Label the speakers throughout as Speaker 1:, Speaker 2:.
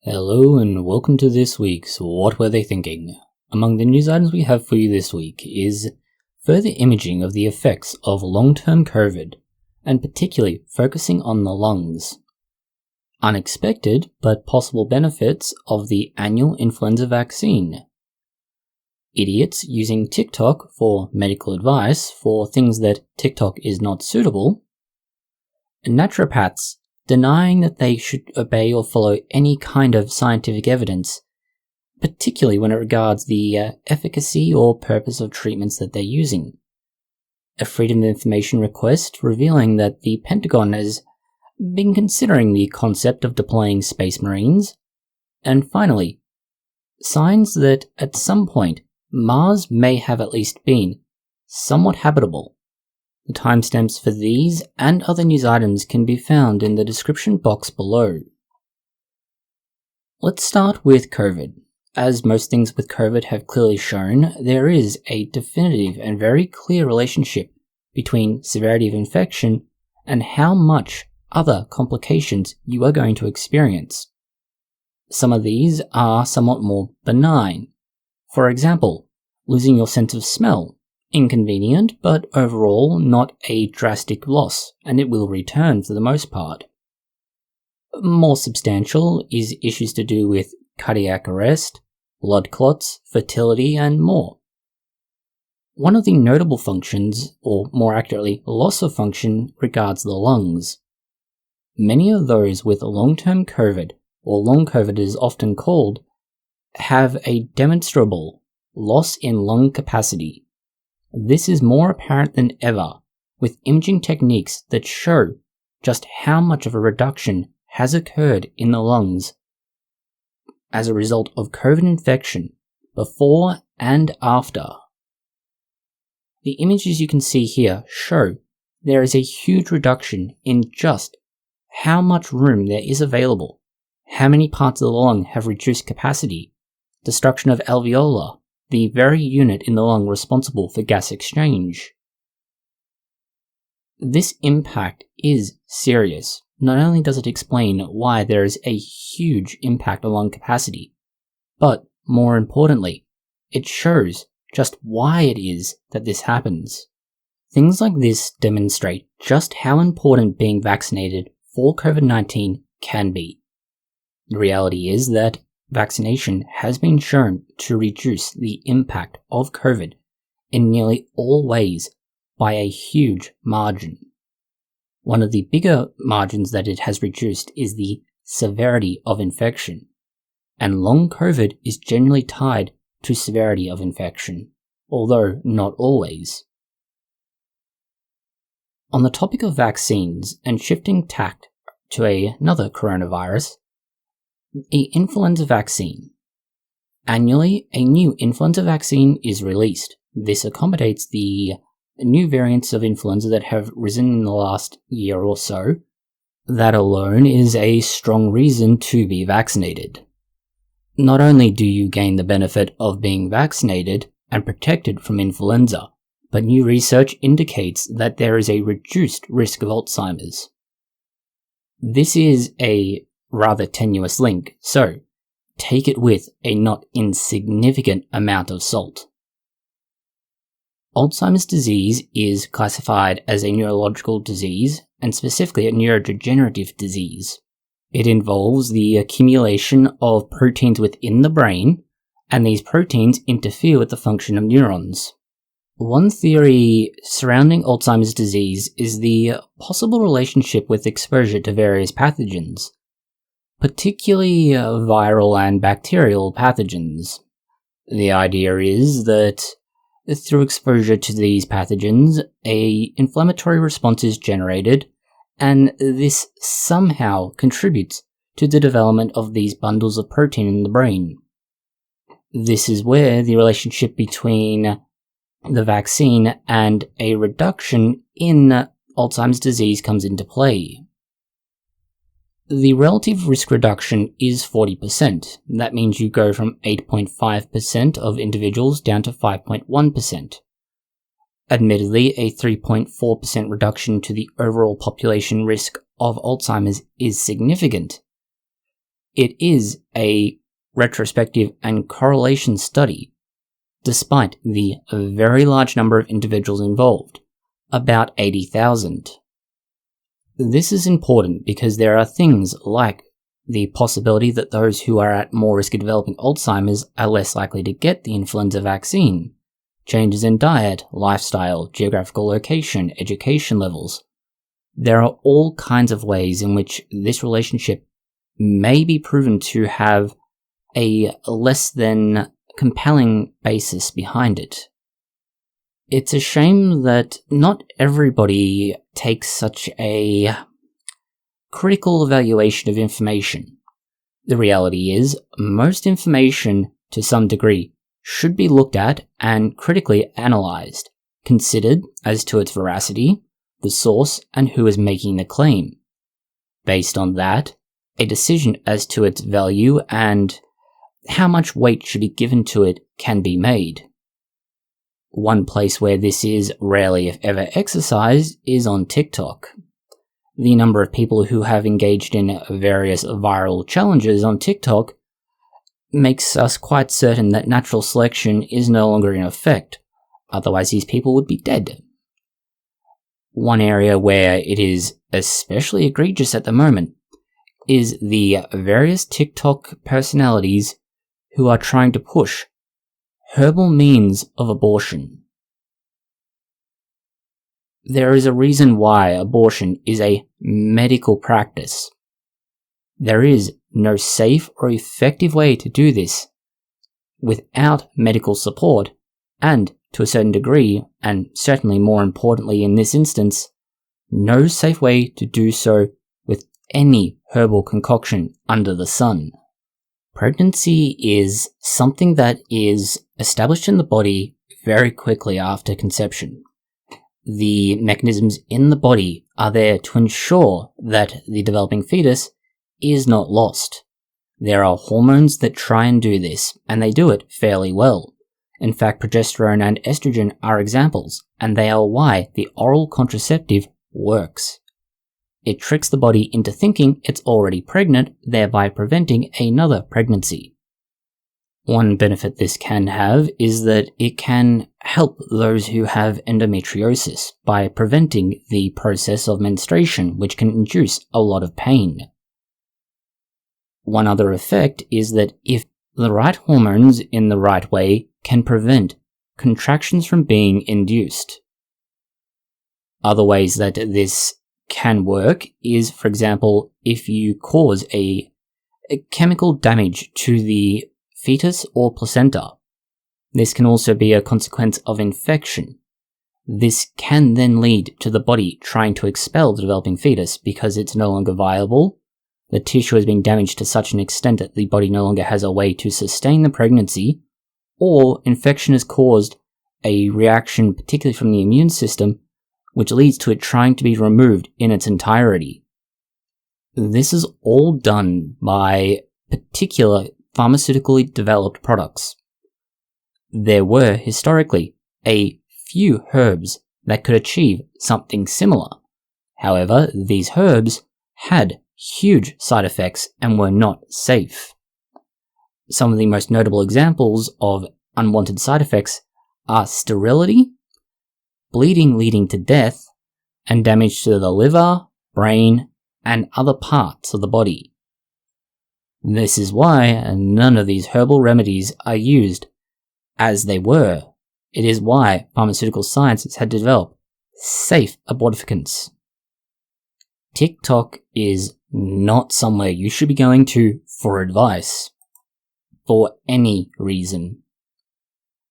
Speaker 1: Hello and welcome to this week's What Were They Thinking? Among the news items we have for you this week is further imaging of the effects of long-term COVID, and particularly focusing on the lungs. Unexpected but possible benefits of the annual influenza vaccine. Idiots using TikTok for medical advice for things that TikTok is not suitable. Naturopaths denying that they should obey or follow any kind of scientific evidence, particularly when it regards the efficacy or purpose of treatments that they're using. A Freedom of Information request revealing that the Pentagon has been considering the concept of deploying space marines. And finally, signs that at some point Mars may have at least been somewhat habitable. The timestamps for these and other news items can be found in the description box below. Let's start with COVID. As most things with COVID have clearly shown, there is a definitive and very clear relationship between severity of infection and how much other complications you are going to experience. Some of these are somewhat more benign. For example, losing your sense of smell. Inconvenient, but overall not a drastic loss, and it will return for the most part. More substantial is issues to do with cardiac arrest, blood clots, fertility, and more. One of the notable functions, or more accurately, loss of function, regards the lungs. Many of those with long-term COVID, or long COVID as often called, have a demonstrable loss in lung capacity. This is more apparent than ever, with imaging techniques that show just how much of a reduction has occurred in the lungs as a result of COVID infection before and after. The images you can see here show there is a huge reduction in just how much room there is available, how many parts of the lung have reduced capacity, destruction of alveolar, the very unit in the lung responsible for gas exchange. This impact is serious. Not only does it explain why there is a huge impact on lung capacity, but more importantly, it shows just why it is that this happens. Things like this demonstrate just how important being vaccinated for COVID-19 can be. The reality is that vaccination has been shown to reduce the impact of COVID in nearly all ways by a huge margin. One of the bigger margins that it has reduced is the severity of infection, and long COVID is generally tied to severity of infection, although not always. On the topic of vaccines and shifting tack to another coronavirus, the influenza vaccine. Annually, a new influenza vaccine is released. This accommodates the new variants of influenza that have risen in the last year or so. That alone is a strong reason to be vaccinated. Not only do you gain the benefit of being vaccinated and protected from influenza, but new research indicates that there is a reduced risk of Alzheimer's. This is a rather tenuous link, so take it with a not insignificant amount of salt. Alzheimer's disease is classified as a neurological disease, and specifically a neurodegenerative disease. It involves the accumulation of proteins within the brain, and these proteins interfere with the function of neurons. One theory surrounding Alzheimer's disease is the possible relationship with exposure to various pathogens, particularly viral and bacterial pathogens. The idea is that through exposure to these pathogens, an inflammatory response is generated, and this somehow contributes to the development of these bundles of protein in the brain. This is where the relationship between the vaccine and a reduction in Alzheimer's disease comes into play. The relative risk reduction is 40%. That means you go from 8.5% of individuals down to 5.1%. Admittedly, a 3.4% reduction to the overall population risk of Alzheimer's is significant. It is a retrospective and correlation study, despite the very large number of individuals involved, about 80,000. This is important because there are things like the possibility that those who are at more risk of developing Alzheimer's are less likely to get the influenza vaccine, changes in diet, lifestyle, geographical location, education levels. There are all kinds of ways in which this relationship may be proven to have a less than compelling basis behind it. It's a shame that not everybody takes such a critical evaluation of information. The reality is, most information, to some degree, should be looked at and critically analysed, considered as to its veracity, the source, and who is making the claim. Based on that, a decision as to its value and how much weight should be given to it can be made. One place where this is rarely if ever exercised is on TikTok. The number of people who have engaged in various viral challenges on TikTok makes us quite certain that natural selection is no longer in effect, otherwise these people would be dead. One area where it is especially egregious at the moment is the various TikTok personalities who are trying to push herbal means of abortion. There is a reason why abortion is a medical practice. There is no safe or effective way to do this without medical support, and to a certain degree, and certainly more importantly in this instance, no safe way to do so with any herbal concoction under the sun. Pregnancy is something that is established in the body very quickly after conception. The mechanisms in the body are there to ensure that the developing fetus is not lost. There are hormones that try and do this, and they do it fairly well. In fact, progesterone and estrogen are examples, and they are why the oral contraceptive works. It tricks the body into thinking it's already pregnant, thereby preventing another pregnancy. One benefit this can have is that it can help those who have endometriosis by preventing the process of menstruation, which can induce a lot of pain. One other effect is that if the right hormones in the right way can prevent contractions from being induced. Other ways that this can work is, for example, if you cause a chemical damage to the fetus or placenta. This can also be a consequence of infection. This can then lead to the body trying to expel the developing fetus because it's no longer viable. The tissue has been damaged to such an extent that the body no longer has a way to sustain the pregnancy, or infection has caused a reaction, particularly from the immune system, which leads to it trying to be removed in its entirety. This is all done by particular pharmaceutically developed products. There were, historically, a few herbs that could achieve something similar. However, these herbs had huge side effects and were not safe. Some of the most notable examples of unwanted side effects are sterility, bleeding leading to death, and damage to the liver, brain, and other parts of the body. This is why none of these herbal remedies are used as they were. It is why pharmaceutical science had to develop safe abortificants. TikTok is not somewhere you should be going to for advice, for any reason.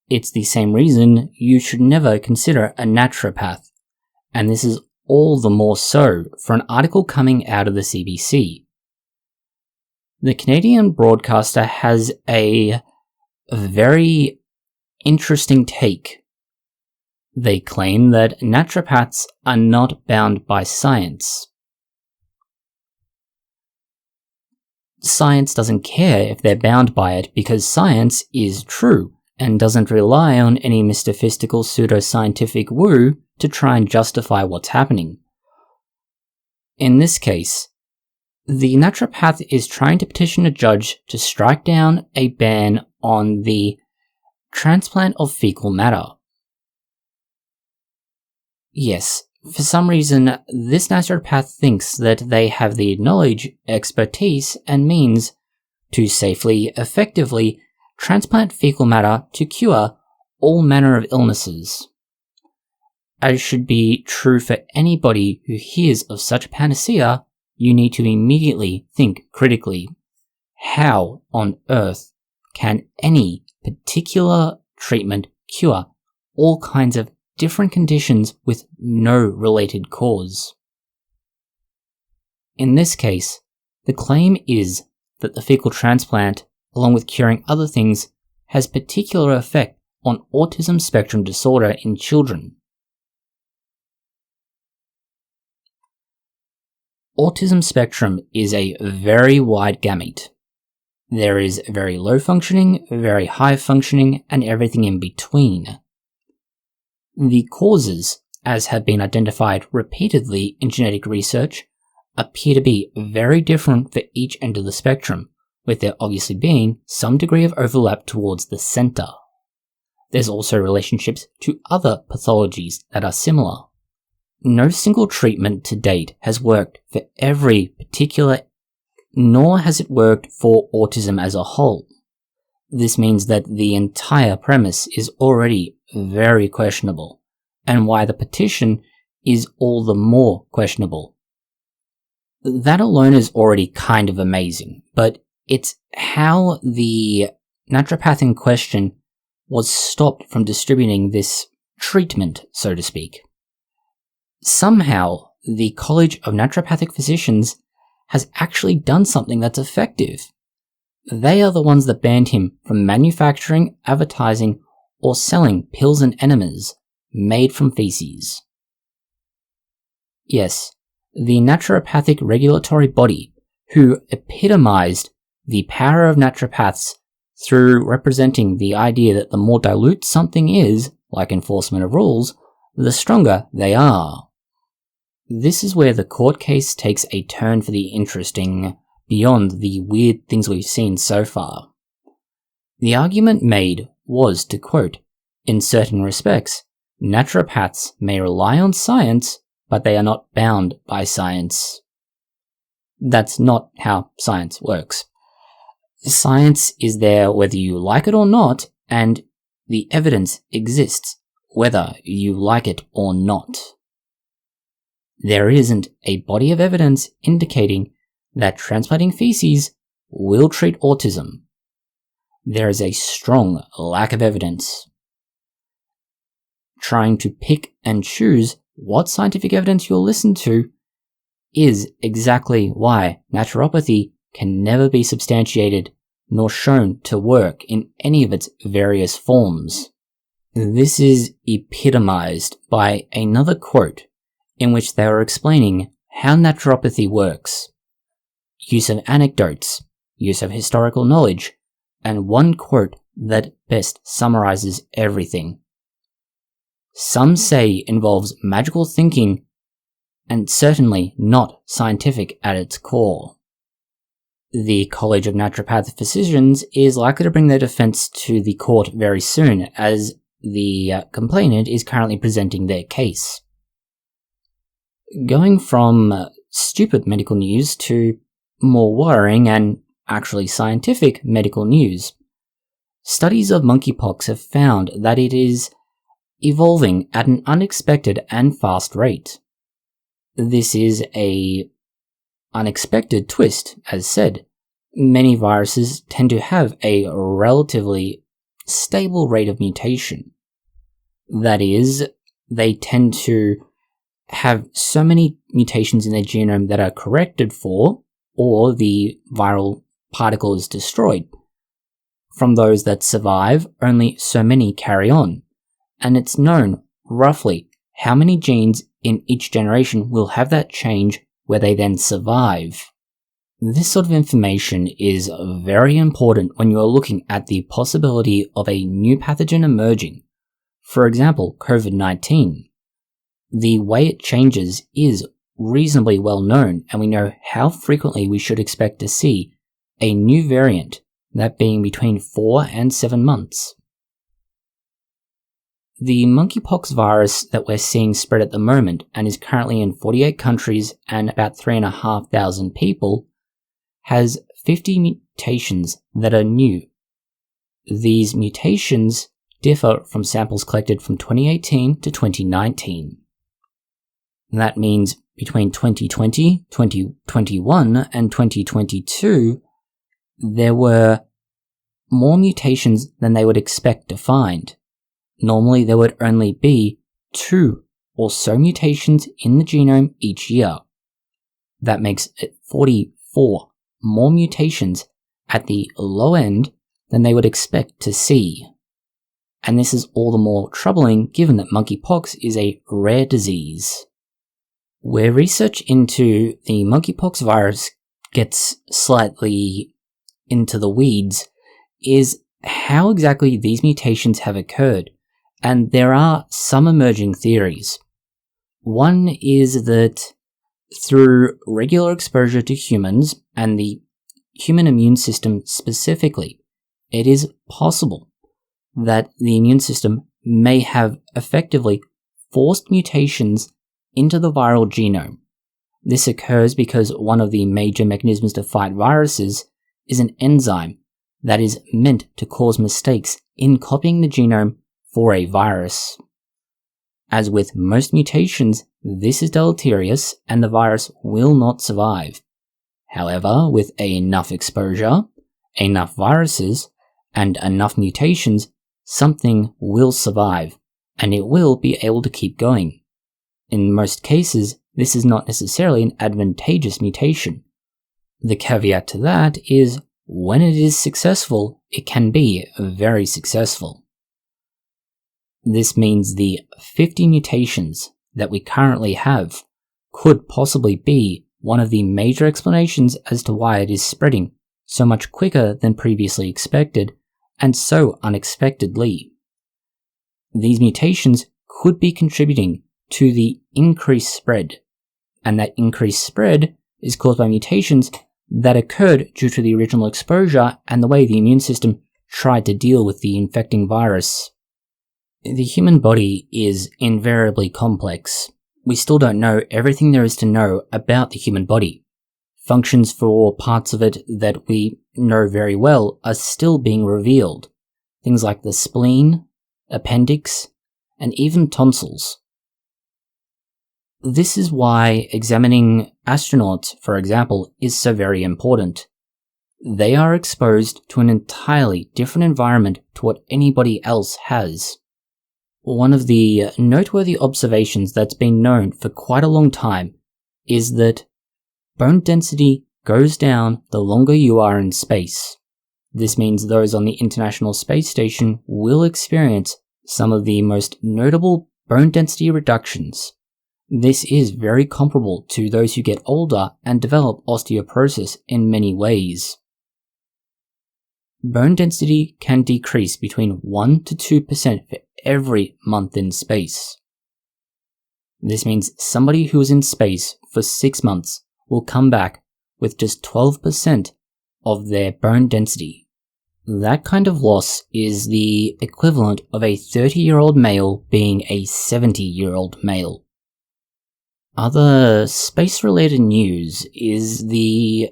Speaker 1: It's the same reason you should never consider a naturopath, and this is all the more so for an article coming out of the CBC. The Canadian broadcaster has a very interesting take. They claim that naturopaths are not bound by science. Science doesn't care if they're bound by it because science is true and doesn't rely on any metaphysical pseudoscientific woo to try and justify what's happening. In this case, The naturopath is trying to petition a judge to strike down a ban on the transplant of fecal matter. Yes, for some reason, this naturopath thinks that they have the knowledge, expertise, and means to safely, effectively transplant fecal matter to cure all manner of illnesses. As should be true for anybody who hears of such a panacea, you need to immediately think critically. How on earth can any particular treatment cure all kinds of different conditions with no related cause? In this case, the claim is that the fecal transplant, along with curing other things, has particular effect on autism spectrum disorder in children. Autism spectrum is a very wide gamut. There is very low functioning, very high functioning, and everything in between. The causes, as have been identified repeatedly in genetic research, appear to be very different for each end of the spectrum, with there obviously being some degree of overlap towards the center. There's also relationships to other pathologies that are similar. No single treatment to date has worked for every particular, nor has it worked for autism as a whole. This means that the entire premise is already very questionable, and why the petition is all the more questionable. That alone is already kind of amazing, but it's how the naturopath in question was stopped from distributing this treatment, so to speak. Somehow, the College of Naturopathic Physicians has actually done something that's effective. They are the ones that banned him from manufacturing, advertising, or selling pills and enemas made from feces. Yes, the naturopathic regulatory body, who epitomized the power of naturopaths through representing the idea that the more dilute something is, like enforcement of rules, the stronger they are. This is where the court case takes a turn for the interesting, beyond the weird things we've seen so far. The argument made was, to quote, "In certain respects, naturopaths may rely on science, but they are not bound by science." That's not how science works. Science is there whether you like it or not, and the evidence exists whether you like it or not. There isn't a body of evidence indicating that transplanting feces will treat autism. There is a strong lack of evidence. Trying to pick and choose what scientific evidence you'll listen to is exactly why naturopathy can never be substantiated nor shown to work in any of its various forms. This is epitomized by another quote in which they are explaining how naturopathy works. Use of anecdotes, use of historical knowledge, and one quote that best summarizes everything. Some say involves magical thinking, and certainly not scientific at its core. The College of Naturopathic Physicians is likely to bring their defense to the court very soon, as the complainant is currently presenting their case. Going from stupid medical news to more worrying and actually scientific medical news. Studies of monkeypox have found that it is evolving at an unexpected and fast rate. This is a unexpected twist, as said. Many viruses tend to have a relatively stable rate of mutation. That is, they tend to have so many mutations in their genome that are corrected for, or the viral particle is destroyed. From those that survive, only so many carry on, and it's known roughly how many genes in each generation will have that change where they then survive. This sort of information is very important when you are looking at the possibility of a new pathogen emerging. For example, COVID-19. The way it changes is reasonably well known, and we know how frequently we should expect to see a new variant, that being between 4 and 7 months. The monkeypox virus that we're seeing spread at the moment, and is currently in 48 countries and about 3,500 people, has 50 mutations that are new. These mutations differ from samples collected from 2018 to 2019. That means between 2020, 2021, and 2022, there were more mutations than they would expect to find. Normally, there would only be 2 or so mutations in the genome each year. That makes it 44 more mutations at the low end than they would expect to see. And this is all the more troubling given that monkeypox is a rare disease. Where research into the monkeypox virus gets slightly into the weeds is how exactly these mutations have occurred, and there are some emerging theories. One is that through regular exposure to humans, and the human immune system specifically, it is possible that the immune system may have effectively forced mutations into the viral genome. This occurs because one of the major mechanisms to fight viruses is an enzyme that is meant to cause mistakes in copying the genome for a virus. As with most mutations, this is deleterious and the virus will not survive. However, with enough exposure, enough viruses, and enough mutations, something will survive, and it will be able to keep going. In most cases, this is not necessarily an advantageous mutation. The caveat to that is, when it is successful, it can be very successful. This means the 50 mutations that we currently have could possibly be one of the major explanations as to why it is spreading so much quicker than previously expected, and so unexpectedly. These mutations could be contributing to the increased spread, and that increased spread is caused by mutations that occurred due to the original exposure and the way the immune system tried to deal with the infecting virus. The human body is invariably complex. We still don't know everything there is to know about the human body. Functions for parts of it that we know very well are still being revealed. Things like the spleen, appendix, and even tonsils. This is why examining astronauts, for example, is so very important. They are exposed to an entirely different environment to what anybody else has. One of the noteworthy observations that's been known for quite a long time is that bone density goes down the longer you are in space. This means those on the International Space Station will experience some of the most notable bone density reductions. This is very comparable to those who get older and develop osteoporosis in many ways. Bone density can decrease between 1 to 2% for every month in space. This means somebody who is in space for 6 months will come back with just 12% of their bone density. That kind of loss is the equivalent of a 30-year-old male being a 70-year-old male. Other space-related news is the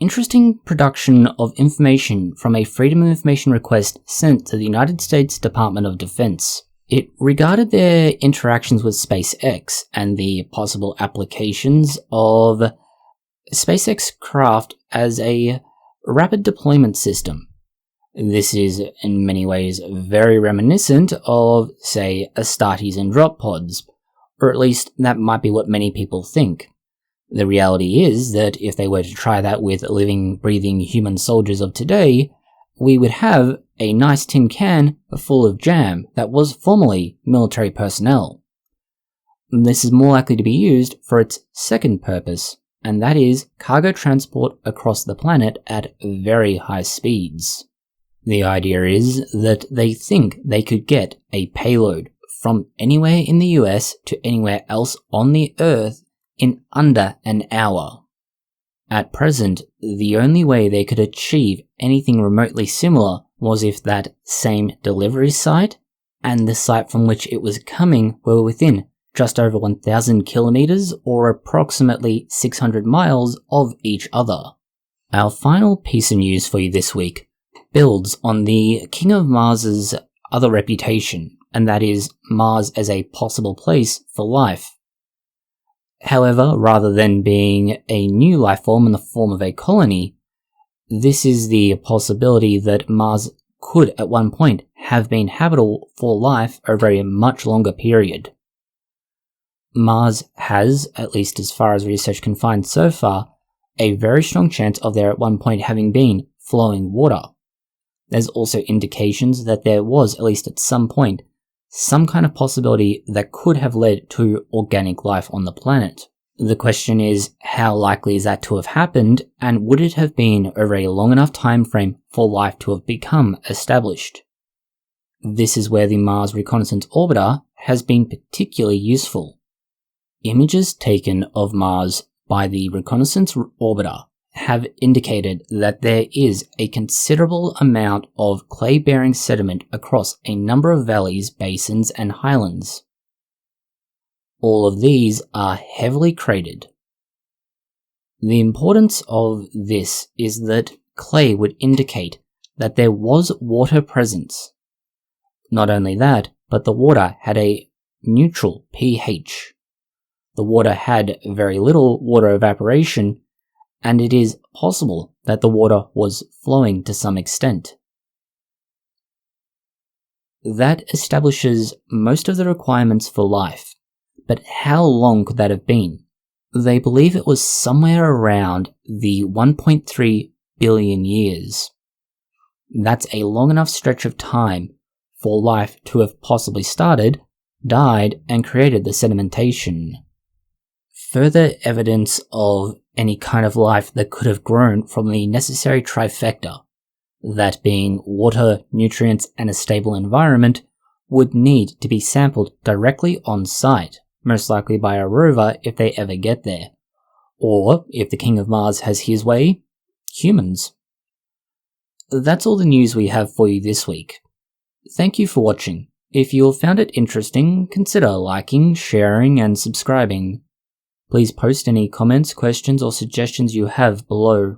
Speaker 1: interesting production of information from a Freedom of Information request sent to the United States Department of Defense. It regarded their interactions with SpaceX and the possible applications of SpaceX craft as a rapid deployment system. This is in many ways very reminiscent of, say, Astartes and drop pods, or at least that might be what many people think. The reality is that if they were to try that with living, breathing human soldiers of today, we would have a nice tin can full of jam that was formerly military personnel. This is more likely to be used for its second purpose, and that is cargo transport across the planet at very high speeds. The idea is that they think they could get a payload from anywhere in the US to anywhere else on the Earth in under an hour. At present, the only way they could achieve anything remotely similar was if that same delivery site and the site from which it was coming were within just over 1,000 kilometers or approximately 600 miles of each other. Our final piece of news for you this week builds on the King of Mars's other reputation, and that is Mars as a possible place for life. However, rather than being a new life form in the form of a colony, this is the possibility that Mars could at one point have been habitable for life over a much longer period. Mars has, at least as far as research can find so far, a very strong chance of there at one point having been flowing water. There's also indications that there was, at least at some point, some kind of possibility that could have led to organic life on the planet. The question is, how likely is that to have happened, and would it have been over a long enough time frame for life to have become established? This is where the Mars Reconnaissance Orbiter has been particularly useful. Images taken of Mars by the Reconnaissance Orbiter have indicated that there is a considerable amount of clay-bearing sediment across a number of valleys, basins, and highlands. All of these are heavily cratered. The importance of this is that clay would indicate that there was water presence. Not only that, but the water had a neutral pH. The water had very little water evaporation, and it is possible that the water was flowing to some extent. That establishes most of the requirements for life, but how long could that have been? They believe it was somewhere around the 1.3 billion years. That's a long enough stretch of time for life to have possibly started, died, and created the sedimentation. Further evidence of any kind of life that could have grown from the necessary trifecta, that being water, nutrients, and a stable environment, would need to be sampled directly on site, most likely by a rover if they ever get there. Or, if the King of Mars has his way, humans. That's all the news we have for you this week. Thank you for watching. If you found it interesting, consider liking, sharing, and subscribing. Please post any comments, questions, or suggestions you have below.